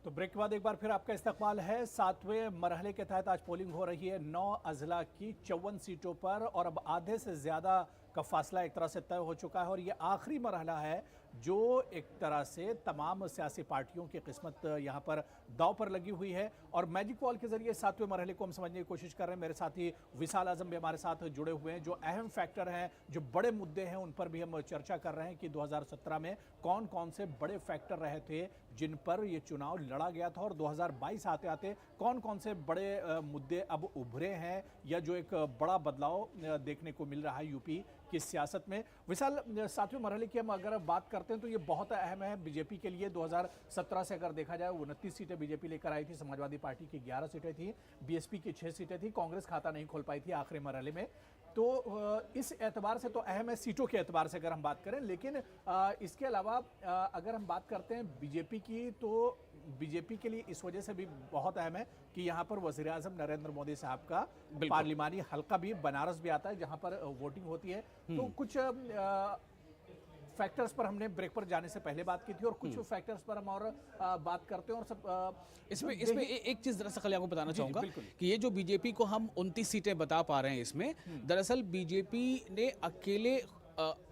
तो ब्रेक के बाद एक बार फिर आपका इस्तकबाल है। 7वें मरहले के तहत आज पोलिंग हो रही है 9 अजला की 54 सीटों पर और अब आधे से ज़्यादा का फासला एक तरह से तय हो चुका है और ये आखिरी मरहला है जो एक तरह से तमाम सियासी पार्टियों की किस्मत यहाँ पर दांव पर लगी हुई है। और मैजिक वॉल के जरिए 7वें मरहले को हम समझने की कोशिश कर रहे हैं। मेरे साथी विशाल आजम भी हमारे साथ जुड़े हुए हैं। जो अहम फैक्टर हैं, जो बड़े मुद्दे हैं, उन पर भी हम चर्चा कर रहे हैं कि 2017 में कौन कौन से बड़े फैक्टर रहे थे जिन पर ये चुनाव लड़ा गया था और 2022 आते आते कौन कौन से बड़े मुद्दे अब उभरे हैं या जो एक बड़ा बदलाव देखने को मिल रहा है यूपी की सियासत में। विशाल, 7वें मरहले की हम अगर बात करते हैं तो ये बहुत अहम है बीजेपी के लिए। 2017 से अगर देखा जाए 29 सीटें बीजेपी लेकर आई थी, समाजवादी पार्टी की 11 सीटें थी, बीएसपी की 6 सीटें थी, कांग्रेस खाता नहीं खोल पाई थी आखिरी मरहले में। तो इस एतबार से तो अहम है सीटों के एतबार से अगर हम बात करें, लेकिन इसके अलावा अगर हम बात करते हैं बीजेपी की तो बीजेपी के लिए इस वजह से भी बहुत अहम है कि यहाँ पर वज़ीर आज़म नरेंद्र मोदी साहब का पार्लिमानी हल्का भी बनारस भी आता है जहाँ पर वोटिंग होती है। तो कुछ फैक्टर्स पर हमने ब्रेक पर जाने से पहले बात की थी और कुछ फैक्टर्स पर हम और बात करते हैं और सब इसमें एक चीज दरअसल खाली आपको बताना चाहूंगा कि ये जो बीजेपी को हम 29 सीटें बता पा रहे हैं इसमें दरअसल बीजेपी ने अकेले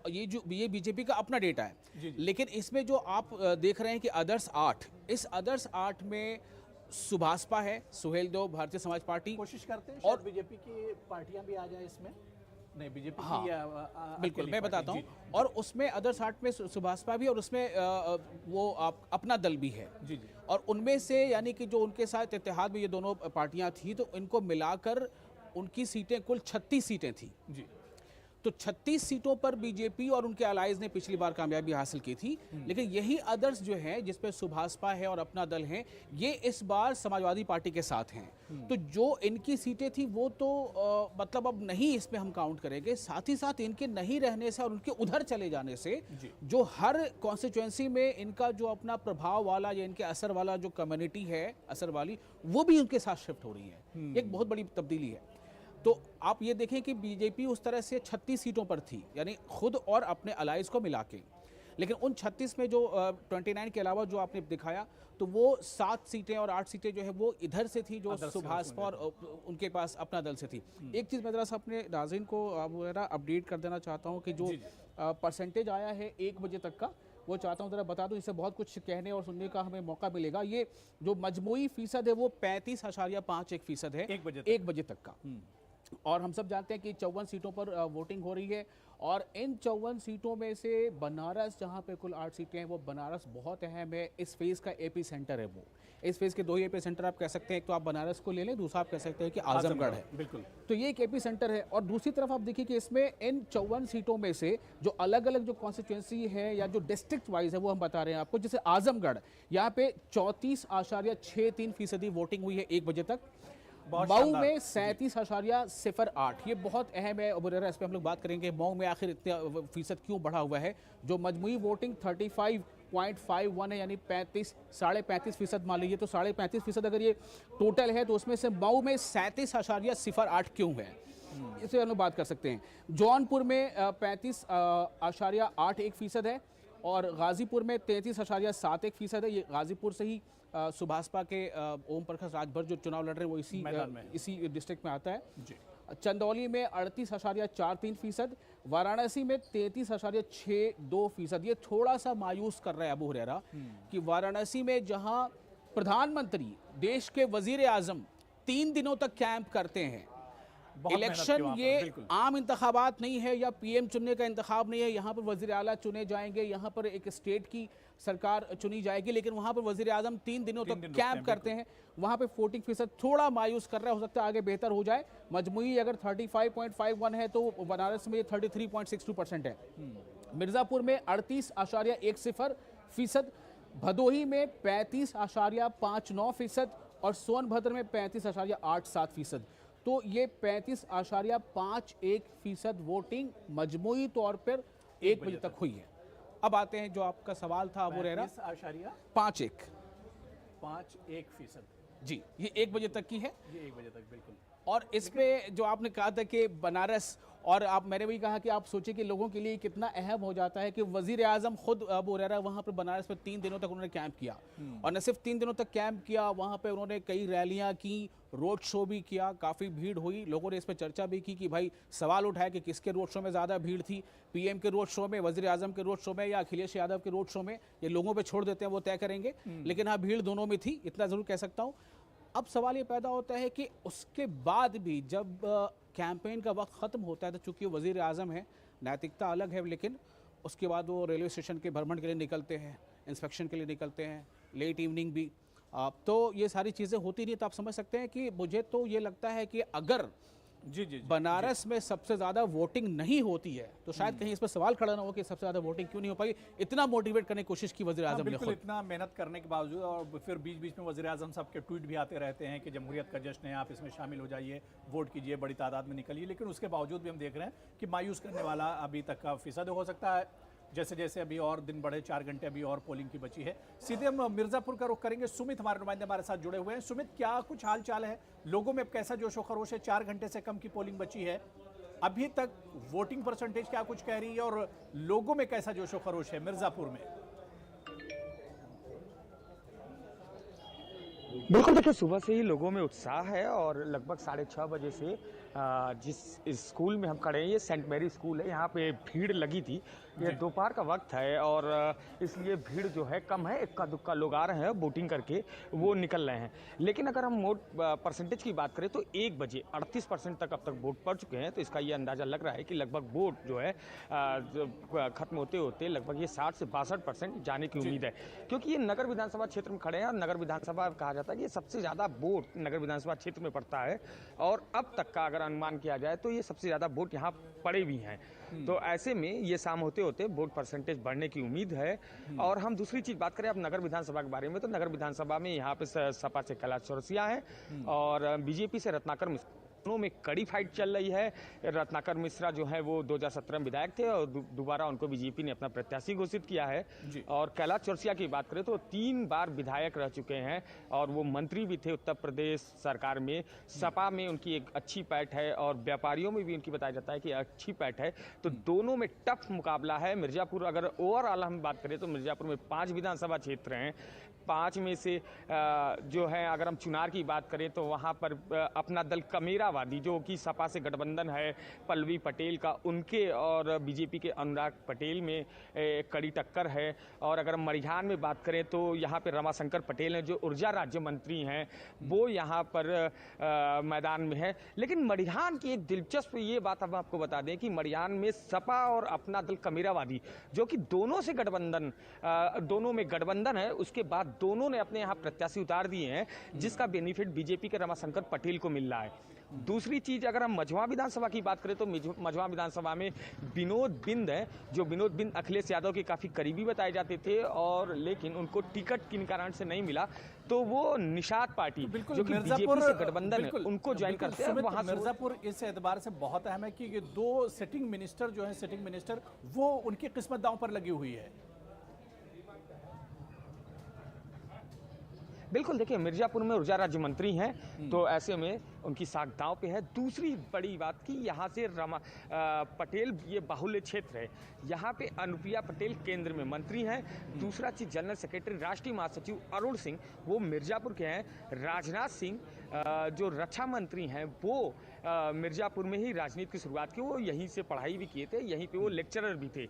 ये बीजेपी का अपना डेटा है, लेकिन इसमें जो आप देख रहे हैं कि आदर्श 8, इस आदर्श 8 में सुभाषपा है, सुहेलदेव भारतीय समाज पार्टी, कोशिश करते हैं और बीजेपी की पार्टियां भी आ जाए इसमें। नहीं, बीजेपी की बिल्कुल मैं बताता हूँ। और उसमें आदर्श 8 में सुभाषपा भी और उसमें वो अपना दल भी है जी। और उनमें से यानी कि जो उनके साथ इत्तेहाद में ये दोनों पार्टियां थी तो इनको मिलाकर उनकी सीटें कुल 36 सीटें थी जी। तो 36 सीटों पर बीजेपी और उनके अलाइज ने पिछली बार कामयाबी हासिल की थी, लेकिन यही आदर्श जो है जिसपे सुभाषपा है और अपना दल है ये इस बार समाजवादी पार्टी के साथ हैं। तो जो इनकी सीटें थी वो तो मतलब अब नहीं इसमें हम काउंट करेंगे। साथ ही साथ इनके नहीं रहने से और उनके उधर चले जाने से जो हर कॉन्स्टिट्यूएंसी में इनका जो अपना प्रभाव वाला या इनके असर वाला जो कम्युनिटी है असर वाली वो भी उनके साथ शिफ्ट हो रही है। एक बहुत बड़ी तब्दीली है। तो आप ये देखें कि बीजेपी उस तरह से 36 सीटों पर थी यानी खुद और अपने अलाइज को मिला के, लेकिन उन 36 में जो 29 के अलावा जो आपने दिखाया तो वो 7 सीटें और 8 सीटें जो है वो इधर से थी जो सुभाषपा और उनके पास अपना दल से थी। एक चीज़ मैं जरा सा अपने नाज़रीन को अपडेट कर देना चाहता हूँ कि जो परसेंटेज आया है 1 बजे तक का वो चाहता हूँ ज़रा बता दूँ, इससे बहुत कुछ कहने और सुनने का हमें मौका मिलेगा। ये जो मजमूई फीसद है वो 35.51% है 1 बजे तक का। और हम सब जानते हैं कि 54 सीटों पर वोटिंग हो रही है और इन 54 सीटों में से बनारस जहां पे कुल 8 सीटें हैं वो बनारस बहुत अहम है। इस फेज़ का एपी सेंटर है वो। इस फेज़ के 2 एपी सेंटर आप कह सकते हैं, एक तो आप बनारस को ले लें, दूसरा आप कह सकते हैं कि आजमगढ़ है। बिल्कुल। तो ये एक एपी सेंटर है और दूसरी तरफ आप देखिए कि इसमें इन 54 सीटों में से जो अलग अलग जो कॉन्स्टिट्यूएंसी है या जो डिस्ट्रिक्ट वाइज है वो हम बता रहे हैं आपको। जैसे आजमगढ़ यहाँ पे 34.63% वोटिंग हुई है 1 बजे तक। मऊ में 37.08, ये बहुत अहम है। अब इस पर हम लोग बात करेंगे मऊ में आखिर इतना फीसद क्यों बढ़ा हुआ है। जो मजमूई वोटिंग 35.51 है यानी 35.5% मान लीजिए, तो 35.5% अगर ये टोटल है तो उसमें से मऊ में 37.08 क्यों है इसे हम लोग बात कर सकते हैं। जौनपुर में 35.81% है और गाजीपुर में 33.71% है। ये गाजीपुर से ही सुभाषपा के ओम प्रकाश राजभर जो चुनाव लड़ रहे हैं वो इसी डिस्ट्रिक्ट में आता है जी। चंदौली में 38.43%, वाराणसी में 33.62%। ये थोड़ा सा मायूस कर रहा है अबू हुरैरा कि वाराणसी में जहां प्रधानमंत्री देश के वजीर आजम 3 दिनों तक कैंप करते हैं, इलेक्शन ये आम इंतखाबात नहीं है या पीएम चुनने का इंतखाब नहीं है। यहाँ पर वजीर आला चुने जाएंगे, यहाँ पर एक स्टेट की सरकार चुनी जाएगी, लेकिन वहाँ पर वजीर आजम 3 दिनों तक कैंप करते हैं। वहाँ पे वोटिंग फीसद थोड़ा मायूस कर रहा है, हो सकता है आगे बेहतर हो जाए। मजमूई अगर 35.51 है तो बनारस में 33.62% है। मिर्ज़ापुर में 38.10%, भदोही में 35.59% और सोनभद्र में 35.87%। तो ये 35.51% वोटिंग मजमूई तौर पर 1 बजे तक हुई है। अब आते हैं जो आपका सवाल था अबू हुरैरा, 35.51% जी, ये 1 बजे तक की है। ये 1 बजे तक बिल्कुल। और इस पे जो आपने कहा था कि बनारस, और मैंने भी कहा कि आप सोचिए कि लोगों के लिए कितना अहम हो जाता है कि वजीर आजम खुद अबू हुरैरा वहाँ पर बनारस में 3 दिनों तक उन्होंने कैंप किया, और न सिर्फ 3 दिनों तक कैंप किया, वहाँ पे उन्होंने कई रैलियाँ की, रोड शो भी किया, काफ़ी भीड़ हुई, लोगों ने इस पर चर्चा भी की कि भाई सवाल उठाया कि किसके रोड शो में ज़्यादा भीड़ थी, पीएम के रोड शो में, वजीर आजम के रोड शो में, या अखिलेश यादव के रोड शो में। ये लोगों पे छोड़ देते हैं, वो तय करेंगे, लेकिन हाँ भीड़ दोनों में थी, इतना ज़रूर कह सकता हूँ। अब सवाल ये पैदा होता है कि उसके बाद भी जब कैंपेन का वक्त ख़त्म होता है, तो चूंकि वज़ीर आज़म है, नैतिकता अलग है, लेकिन उसके बाद वो रेलवे स्टेशन के भ्रमण के लिए निकलते हैं, इंस्पेक्शन के लिए निकलते हैं, लेट इवनिंग भी। तो ये सारी चीज़ें होती नहीं, तो आप समझ सकते हैं कि मुझे तो ये लगता है कि अगर जी बनारस में सबसे ज़्यादा वोटिंग नहीं होती है, तो शायद कहीं इस पर सवाल खड़ा ना हो कि सबसे ज़्यादा वोटिंग क्यों नहीं हो पाई। इतना मोटिवेट करने की कोशिश की वज़ीर आज़म ने बिल्कुल, खुद। इतना मेहनत करने के बावजूद, और फिर बीच बीच में वज़ीर आज़म साहब के ट्वीट भी आते रहते हैं कि जमहूरियत का जश्न है, आप इसमें शामिल हो जाइए, वोट कीजिए, बड़ी तादाद में निकलिए, लेकिन उसके बावजूद भी हम देख रहे हैं कि मायूस करने वाला अभी तक का फीसद हो सकता है। जैसे जैसे अभी और दिन बढ़े, 4 घंटे अभी और पोलिंग की बची है। सीधे हम मिर्ज़ापुर का रुख करेंगे। सुमित हमारे नुमाइंदे हमारे साथ जुड़े हुए हैं। सुमित, क्या कुछ हाल चाल है, लोगों में कैसा जोशो खरोश है? 4 घंटे से कम की पोलिंग बची है, अभी तक वोटिंग परसेंटेज क्या कुछ कह रही है, और लोगों में कैसा जोशो खरोश है मिर्ज़ापुर में? बिल्कुल, देखिए सुबह से ही लोगों में उत्साह है और लगभग 6:30 बजे से जिस स्कूल में हम खड़े हैं, ये सेंट मैरी स्कूल है, यहाँ पे भीड़ लगी थी। ये दोपहर का वक्त है और इसलिए भीड़ जो है कम है, इक्का दुक्का लोग आ रहे हैं वोटिंग करके वो निकल रहे हैं। लेकिन अगर हम वोट परसेंटेज की बात करें तो 1 बजे 38% तक अब तक वोट पड़ चुके हैं, तो इसका ये अंदाज़ा लग रहा है कि लगभग वोट जो है ख़त्म होते होते लगभग ये 60 से 62% जाने की उम्मीद है, क्योंकि ये नगर विधानसभा क्षेत्र में खड़े हैं और नगर विधानसभा कहा जाता है कि ये सबसे ज़्यादा वोट नगर विधानसभा क्षेत्र में पड़ता है, और अब तक का अगर अनुमान किया जाए तो ये सबसे ज़्यादा वोट यहाँ पड़े भी हैं। तो ऐसे में ये शाम होते होते वोट परसेंटेज बढ़ने की उम्मीद है। और हम दूसरी चीज़ बात करें अब नगर विधानसभा के बारे में, तो नगर विधानसभा में यहाँ पे सपा से कैलाश चौरसिया हैं और बीजेपी से रत्नाकर मिश्रा, दोनों में कड़ी फाइट चल रही है। रत्नाकर मिश्रा जो है वो 2017 में विधायक थे और दोबारा उनको बीजेपी ने अपना प्रत्याशी घोषित किया है। और कैलाश चौरसिया की बात करें तो 3 बार विधायक रह चुके हैं और वो मंत्री भी थे उत्तर प्रदेश सरकार में। सपा में उनकी एक अच्छी पैठ है और व्यापारियों में भी उनकी बताया जाता है कि अच्छी पैठ है, तो दोनों में टफ मुकाबला है। मिर्जापुर अगर ओवरऑल हम बात करें तो मिर्जापुर में 5 विधानसभा क्षेत्र हैं, 5 में से जो है अगर हम चुनार की बात करें तो वहाँ पर अपना दल कमेरावादी जो कि सपा से गठबंधन है पल्लवी पटेल का, उनके और बीजेपी के अनुराग पटेल में कड़ी टक्कर है। और अगर हम मरिहान में बात करें तो यहाँ पे रमाशंकर पटेल हैं जो ऊर्जा राज्य मंत्री हैं, वो यहाँ पर मैदान में है। लेकिन मरिहान की एक दिलचस्प ये बात हम आपको बता दें कि मरिहान में सपा और अपना दल कमेरावादी जो कि दोनों से गठबंधन दोनों में गठबंधन है, उसके बाद दोनों ने अपने यहाँ प्रत्याशी उतार दिए हैं, जिसका बेनिफिट बीजेपी के रमाशंकर पटेल को मिल रहा है। दूसरी चीज अगर हम मझवा विधानसभा की बात करें तो मझवा विधानसभा में विनोद बिंद है, जो विनोद बिंद अखिलेश यादव के काफी करीबी बताए जाते थे, और लेकिन उनको टिकट किन कारण से नहीं मिला, तो वो निषाद पार्टी जो कि बीजेपी से गठबंधन है उनको ज्वाइन करते हैं। वहां मिर्जापुर इस एतबार से बहुत अहम है कि ये 2 सिटिंग मिनिस्टर जो है, सिटिंग मिनिस्टर, वो उनकी किस्मत दांव पर लगी हुई है। बिल्कुल, देखिए मिर्जापुर में ऊर्जा राज्य मंत्री हैं, तो ऐसे में उनकी साख दांव पे है। दूसरी बड़ी बात कि यहाँ से पटेल ये बाहुल्य क्षेत्र है, यहाँ पे अनुप्रिया पटेल केंद्र में मंत्री हैं। दूसरा चीज जनरल सेक्रेटरी राष्ट्रीय महासचिव अरुण सिंह वो मिर्जापुर के हैं। राजनाथ सिंह जो रक्षा मंत्री हैं वो मिर्जापुर में ही राजनीति की शुरुआत की, वो यहीं से पढ़ाई भी किए थे, यहीं पे वो लेक्चरर भी थे।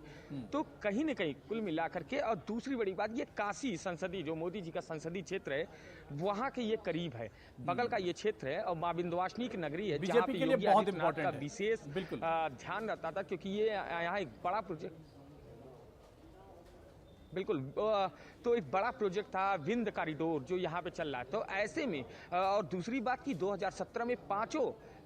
तो कहीं न कहीं कुल मिलाकर के, और दूसरी बड़ी बात ये काशी संसदीय जो मोदी जी का संसदीय क्षेत्र है, वहाँ के ये करीब है, बगल का ये क्षेत्र है, और माँ विंध्यवासिनी की नगरी है जहाँ पे योगी आदित्यनाथ का विशेष ध्यान रहता था, क्योंकि ये यहाँ एक बड़ा प्रोजेक्ट, बिल्कुल, तो एक बड़ा प्रोजेक्ट था विंध्य कॉरिडोर जो यहाँ पे चल रहा है। तो ऐसे में और दूसरी बात कि 2017 में 5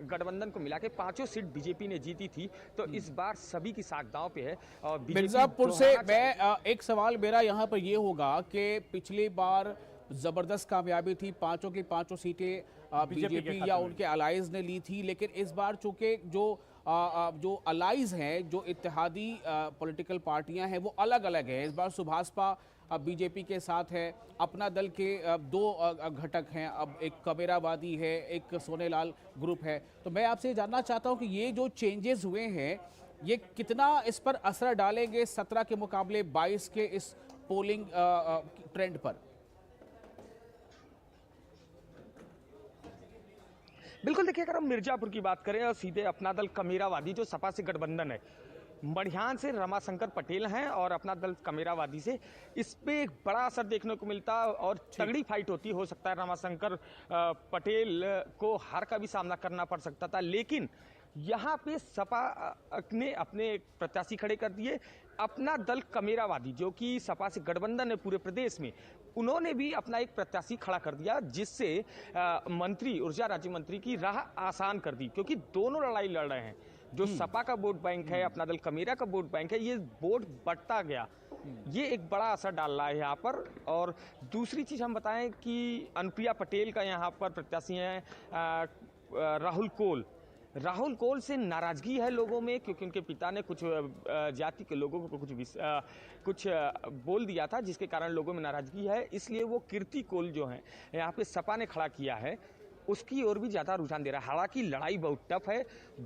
गठबंधन को मिला के 5 सीट बीजेपी ने जीती थी, तो इस बार सभी की साख दांव पे है। और मिर्जापुर से मैं एक सवाल मेरा यहाँ पर ये होगा कि पिछली बार जबरदस्त कामयाबी थी, 5 की 5 सीटें बीजेपी या उनके अलायंस ने ली थी, लेकिन इस बार चूंकि जो जो अलाइज हैं, जो इत्तेहादी पॉलिटिकल पार्टियां हैं, वो अलग अलग हैं। इस बार सुभाषपा बीजेपी के साथ है, अपना दल के दो घटक हैं, अब एक कबीरावादी है, एक सोनेलाल ग्रुप है। तो मैं आपसे ये जानना चाहता हूं कि ये जो चेंजेस हुए हैं, ये कितना इस पर असर डालेंगे 17 के मुकाबले 22 के इस पोलिंग ट्रेंड पर? बिल्कुल, देखिए अगर हम मिर्जापुर की बात करें और सीधे अपना दल कमेरावादी जो सपा से गठबंधन है, मढ़ियान से रमाशंकर पटेल हैं और अपना दल कमेरावादी से, इस पे एक बड़ा असर देखने को मिलता और तगड़ी फाइट होती। हो सकता है रमाशंकर पटेल को हार का भी सामना करना पड़ सकता था, लेकिन यहाँ पे सपा ने अपने प्रत्याशी खड़े कर दिए। अपना दल कमेरावादी जो कि सपा से गठबंधन है पूरे प्रदेश में, उन्होंने भी अपना एक प्रत्याशी खड़ा कर दिया, जिससे मंत्री, ऊर्जा राज्य मंत्री की राह आसान कर दी, क्योंकि दोनों लड़ाई लड़ रहे हैं। जो सपा का वोट बैंक है, अपना दल कमेरा का वोट बैंक है, ये वोट बढ़ता गया, ये एक बड़ा असर डाल रहा है यहाँ पर। और दूसरी चीज हम बताएं कि अनुप्रिया पटेल का यहाँ पर प्रत्याशी है राहुल कोल से नाराजगी है लोगों में, क्योंकि उनके पिता ने कुछ जाति के लोगों को कुछ बोल दिया था, जिसके कारण लोगों में नाराजगी है। इसलिए वो कीर्ति कोल जो है यहाँ पे सपा ने खड़ा किया है, उसकी ओर भी ज्यादा रुझान दे रहा है। हालांकि लड़ाई बहुत टफ है,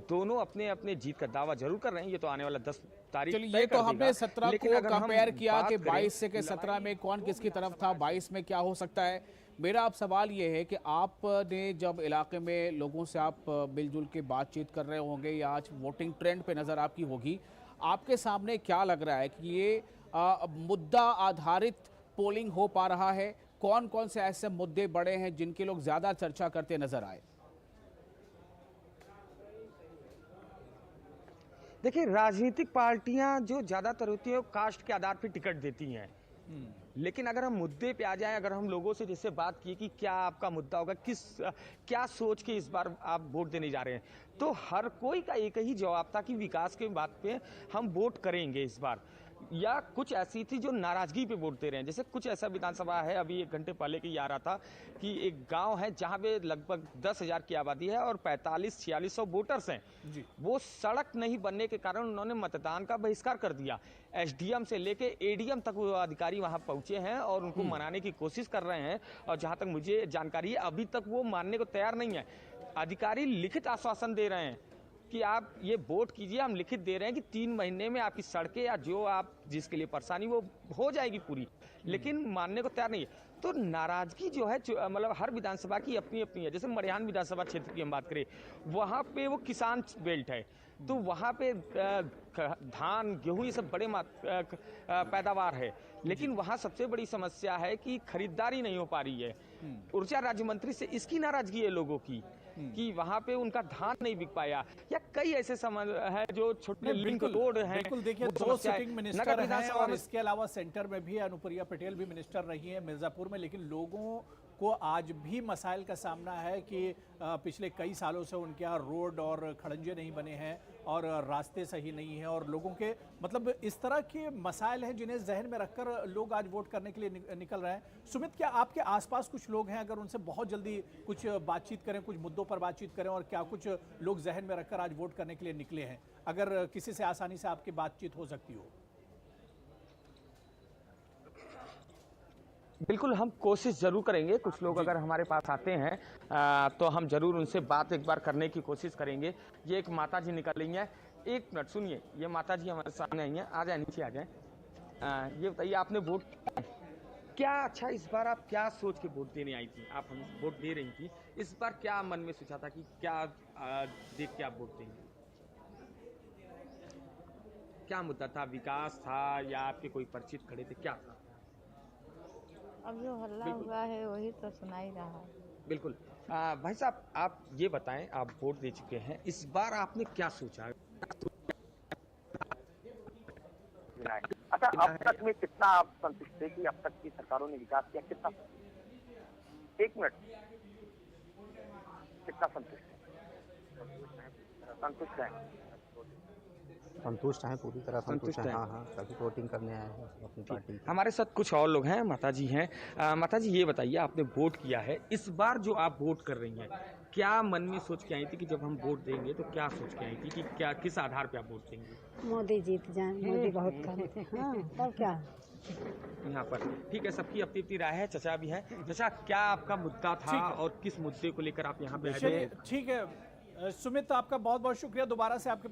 दोनों अपने अपने जीत का दावा जरूर कर रहे हैं। ये तो आने वाला 10 तारीख चलिए, ये तो हमने 17 को कंपेयर किया कि 22 से के 17 में कौन किसकी तरफ था, 22 में क्या हो सकता है। मेरा अब सवाल ये है कि आपने जब इलाके में लोगों से आप मिलजुल के बातचीत कर रहे होंगे या आज वोटिंग ट्रेंड पे नज़र आपकी होगी, आपके सामने क्या लग रहा है कि ये मुद्दा आधारित पोलिंग हो पा रहा है? कौन कौन से ऐसे मुद्दे बड़े हैं जिनके लोग ज़्यादा चर्चा करते नजर आए? देखिए, राजनीतिक पार्टियां जो ज्यादातर होती है वो कास्ट के आधार पर टिकट देती हैं। लेकिन अगर हम मुद्दे पे आ जाएं, अगर हम लोगों से जैसे बात की कि क्या आपका मुद्दा होगा, क्या सोच के इस बार आप वोट देने जा रहे हैं, तो हर कोई का एक ही जवाब था कि विकास के बात पे हम वोट करेंगे इस बार। या कुछ ऐसी थी जो नाराजगी पे वोट दे रहे हैं। जैसे कुछ ऐसा विधानसभा है, अभी 1 घंटे पहले की आ रहा था कि एक गांव है जहां पे लगभग 10,000 की आबादी है और 45-4600 वोटर्स हैं जी। वो सड़क नहीं बनने के कारण उन्होंने मतदान का बहिष्कार कर दिया। एसडीएम से लेके एडीएम तक वो अधिकारी वहां पहुंचे हैं और उनको मनाने की कोशिश कर रहे हैं, और जहां तक मुझे जानकारी है अभी तक वो मानने को तैयार नहीं है। अधिकारी लिखित आश्वासन दे रहे हैं कि आप ये वोट कीजिए, हम लिखित दे रहे हैं कि 3 महीने में आपकी सड़कें या जो आप जिसके लिए परेशानी वो हो जाएगी पूरी, लेकिन मानने को तैयार नहीं है। तो नाराजगी जो है, मतलब हर विधानसभा की अपनी अपनी है। जैसे मढ़ियान विधानसभा क्षेत्र की हम बात करें, वहाँ पे वो किसान बेल्ट है, तो वहाँ पे धान गेहूं ये सब बड़े पैदावार है, लेकिन वहाँ सबसे बड़ी समस्या है कि खरीदारी नहीं हो पा रही है। ऊर्जा राज्य मंत्री से इसकी नाराजगी है लोगों की कि वहाँ पे उनका धान नहीं बिक पाया, या कई ऐसे है जो छोटे लिंक रोड हैं। बिल्कुल, देखिए 2 सिटिंग मिनिस्टर हैं और इसके अलावा सेंटर में भी अनुप्रिया पटेल भी मिनिस्टर रही हैं मिर्जापुर में, लेकिन लोगों को आज भी मसाइल का सामना है कि पिछले कई सालों से उनके यहाँ रोड और खड़ंजे नहीं बने हैं और रास्ते सही नहीं हैं, और लोगों के मतलब इस तरह के मसाइल हैं जिन्हें जहन में रखकर लोग आज वोट करने के लिए निकल रहे हैं। सुमित, क्या आपके आसपास कुछ लोग हैं, अगर उनसे बहुत जल्दी कुछ बातचीत करें, कुछ मुद्दों पर बातचीत करें, और क्या कुछ लोग जहन में रखकर आज वोट करने के लिए निकले हैं, अगर किसी से आसानी से आपकी बातचीत हो सकती हो? बिल्कुल, हम कोशिश जरूर करेंगे। कुछ लोग अगर हमारे पास आते हैं तो हम जरूर उनसे बात एक बार करने की कोशिश करेंगे। ये एक माता जी निकल रही हैं, 1 मिनट सुनिए। ये माता जी हमारे सामने आई हैं, आ जाए, नीचे आ जाए। ये बताइए, आपने वोट क्या, अच्छा इस बार आप क्या सोच के वोट देने आई थी? आप हम वोट दे रही थी, इस बार क्या मन में सोचा था कि क्या देख के आप वोट देंगे? क्या मुद्दा था? विकास था या आपके कोई परिचित खड़े थे, क्या था? अब जो हल्ला हुआ है वही तो सुना ही रहा है। बिल्कुल। भाई साहब, आप ये बताएं, आप वोट दे चुके हैं, इस बार आपने क्या सोचा? अच्छा, अब तक में कितना आप संतुष्ट थे कि अब तक की सरकारों ने विकास किया? कितना? 1 मिनट, कितना संतुष्ट है? संतुष्ट है। संतुष्ट हैं, पूरी तरह संतुष्ट संतुष्ट हैं। हैं। हाँ हाँ, सभी वोटिंग करने आए हैं अपनी पार्टी की। हमारे साथ कुछ और लोग हैं, माता जी हैं। माता जी ये बताइए, आपने वोट किया है, इस बार जो आप वोट कर रही हैं, क्या मन में सोच के आई थी कि जब हम वोट देंगे तो क्या सोच के आई थी कि क्या किस आधार पे आप वोट देंगे मोदी जीत जाए, मोदी बहुत काम थे। हाँ, तब क्या। यहाँ पर? ठीक है, सबकी अपनी अपनी राय है। चचा भी है। चचा, क्या आपका मुद्दा था ठीक है। और किस मुद्दे को लेकर आप यहाँ पे आए थे? चलिए ठीक है सुमित, आपका बहुत बहुत शुक्रिया दोबारा से आपके